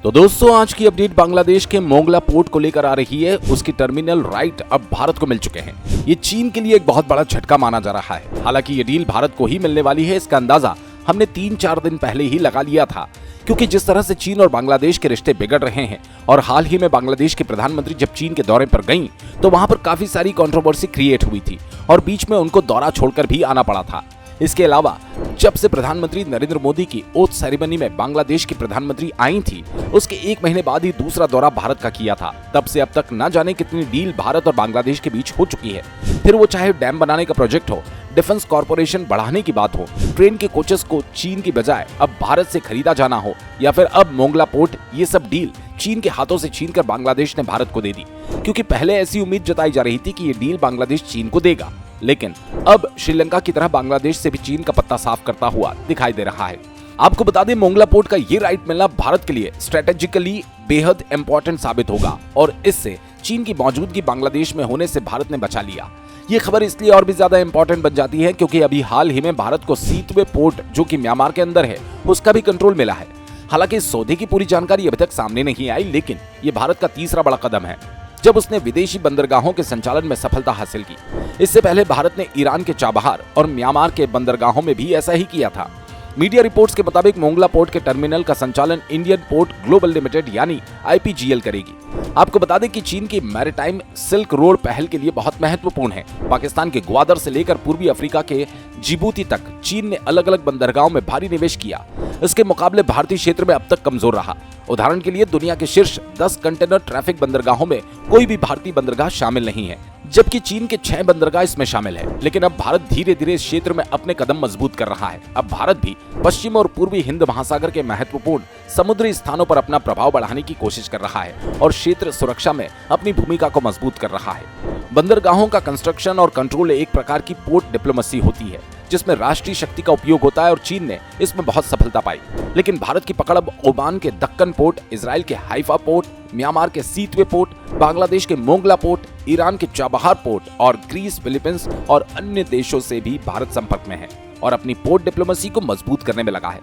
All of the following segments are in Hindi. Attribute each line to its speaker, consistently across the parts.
Speaker 1: तो दोस्तों आज की अपडेट बांग्लादेश के मोंगला पोर्ट को लेकर आ रही है। उसकी टर्मिनल राइट अब भारत को मिल चुके हैं। ये चीन के लिए एक बहुत बड़ा झटका माना जा रहा है। हालांकि ये डील भारत को ही मिलने वाली है, इसका अंदाजा हमने 3-4 दिन पहले ही लगा लिया था, क्योंकि जिस तरह से चीन और बांग्लादेश के रिश्ते बिगड़ रहे हैं और हाल ही में बांग्लादेश की प्रधानमंत्री जब चीन के दौरे पर गईं तो वहां पर काफी सारी कंट्रोवर्सी क्रिएट हुई थी और बीच में उनको दौरा छोड़कर भी आना पड़ा था। इसके अलावा जब से प्रधानमंत्री नरेंद्र मोदी की ओथ सेरेमनी में बांग्लादेश की प्रधानमंत्री आई थी, उसके 1 महीने बाद ही दूसरा दौरा भारत का किया था। तब से अब तक न जाने कितनी डील भारत और बांग्लादेश के बीच हो चुकी है। फिर वो चाहे डैम बनाने का प्रोजेक्ट हो, डिफेंस कॉर्पोरेशन बढ़ाने की बात हो, ट्रेन के कोचेस को चीन की बजाय अब भारत से खरीदा जाना हो, या फिर अब मोंगला पोर्ट, ये सब डील चीन के हाथों से छीनकर बांग्लादेश ने भारत को दे दी। क्योंकि पहले ऐसी उम्मीद जताई जा रही थी कि ये डील बांग्लादेश चीन को देगा, लेकिन अब श्रीलंका की तरह बांग्लादेश से भी चीन का पत्ता साफ करता हुआ दिखाई दे रहा है। आपको बता दें, मोंगला पोर्ट का ये राइट मिलना भारत के लिए स्ट्रेटेजिकली बेहद इंपॉर्टेंट साबित होगा और इससे चीन की मौजूदगी बांग्लादेश में होने से भारत ने बचा लिया। ये खबर इसलिए और भी ज्यादा इंपॉर्टेंट बन जाती है क्योंकि अभी हाल ही में भारत को सीतवे पोर्ट, जो कि म्यांमार के अंदर है, उसका भी कंट्रोल मिला है। हालांकि इस सौदे की पूरी जानकारी अभी तक सामने नहीं आई, लेकिन ये भारत का तीसरा बड़ा कदम है जब उसने विदेशी बंदरगाहों के संचालन में सफलता हासिल की। इससे पहले भारत ने ईरान के चाबहार और म्यांमार के बंदरगाहों में भी ऐसा ही किया था। मीडिया रिपोर्ट्स के मुताबिक मोंगला पोर्ट के टर्मिनल का संचालन इंडियन पोर्ट ग्लोबल लिमिटेड यानी IPGL करेगी। आपको बता दें कि चीन की मैरीटाइम सिल्क रोड पहल के लिए बहुत महत्वपूर्ण है। पाकिस्तान के ग्वादर से लेकर पूर्वी अफ्रीका के जिबूती तक चीन ने अलग अलग बंदरगाहों में भारी निवेश किया। इसके मुकाबले भारतीय क्षेत्र में अब तक कमजोर रहा। उदाहरण के लिए दुनिया के शीर्ष 10 कंटेनर ट्रैफिक बंदरगाहों में कोई भी भारतीय बंदरगाह शामिल नहीं है, जबकि चीन के 6 बंदरगाह इसमें शामिल है। लेकिन अब भारत धीरे धीरे इस क्षेत्र में अपने कदम मजबूत कर रहा है। अब भारत भी पश्चिम और पूर्वी हिंद महासागर के महत्वपूर्ण समुद्री स्थानों पर अपना प्रभाव बढ़ाने की कोशिश कर रहा है और क्षेत्र सुरक्षा में अपनी भूमिका को मजबूत कर रहा है। बंदरगाहों का कंस्ट्रक्शन और कंट्रोल एक प्रकार की पोर्ट डिप्लोमेसी होती है, जिसमें राष्ट्रीय शक्ति का उपयोग होता है और चीन ने इसमें बहुत सफलता पाई। लेकिन भारत की पकड़ अब ओमान के दक्कन पोर्ट, इजराइल के हाइफा पोर्ट, म्यांमार के सीतवे पोर्ट, बांग्लादेश के मोंगला पोर्ट, ईरान के चाबहार पोर्ट और ग्रीस, फिलीपींस और अन्य देशों से भी भारत संपर्क में है और अपनी पोर्ट डिप्लोमेसी को मजबूत करने में लगा है।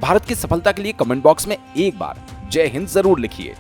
Speaker 1: भारत की सफलता के लिए कमेंट बॉक्स में एक बार जय हिंद जरूर लिखिए।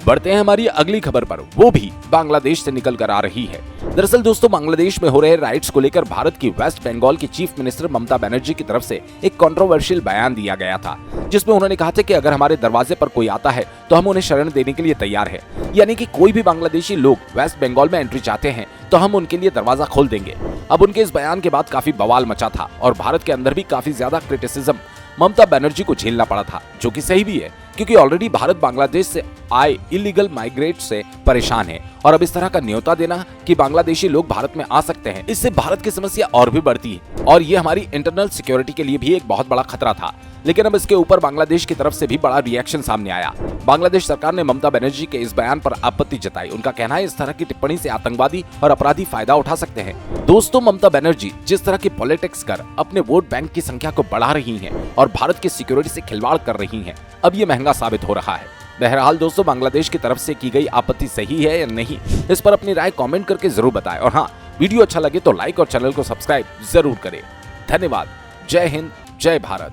Speaker 1: बढ़ते हैं हमारी अगली खबर पर, वो भी बांग्लादेश से निकल कर आ रही है। दरअसल दोस्तों, बांग्लादेश में हो रहे राइट्स को लेकर भारत की वेस्ट बंगाल की चीफ मिनिस्टर ममता बनर्जी की तरफ से एक कंट्रोवर्शियल बयान दिया गया था, जिसमें उन्होंने कहा था कि अगर हमारे दरवाजे पर कोई आता है तो हम उन्हें शरण देने के लिए तैयार है। यानी कि कोई भी बांग्लादेशी लोग वेस्ट बंगाल में एंट्री चाहते हैं तो हम उनके लिए दरवाजा खोल देंगे। अब उनके इस बयान के बाद काफी बवाल मचा था और भारत के अंदर भी काफी ज्यादा क्रिटिसिज्म ममता बनर्जी को झेलना पड़ा था, जो कि सही भी है क्योंकि ऑलरेडी भारत बांग्लादेश से आए इलीगल माइग्रेट से परेशान है और अब इस तरह का न्योता देना कि बांग्लादेशी लोग भारत में आ सकते हैं, इससे भारत की समस्या और भी बढ़ती है और ये हमारी इंटरनल सिक्योरिटी के लिए भी एक बहुत बड़ा खतरा था। लेकिन अब इसके ऊपर बांग्लादेश की तरफ से भी बड़ा रिएक्शन सामने आया। बांग्लादेश सरकार ने ममता बनर्जी के इस बयान पर आपत्ति जताई। उनका कहना है इस तरह की टिप्पणी से आतंकवादी और अपराधी फायदा उठा सकते हैं। दोस्तों, ममता बनर्जी जिस तरह की पॉलिटिक्स कर अपने वोट बैंक की संख्या को बढ़ा रही हैं और भारत की सिक्योरिटी से खिलवाड़ कर रही हैं, अब ये महंगा साबित हो रहा है। बहरहाल दोस्तों, बांग्लादेश की तरफ से की गई आपत्ति सही है या नहीं, इस पर अपनी राय कमेंट करके जरूर बताएं और हाँ, वीडियो अच्छा लगे तो लाइक और चैनल को सब्सक्राइब जरूर करें। धन्यवाद। जय हिंद, जय भारत।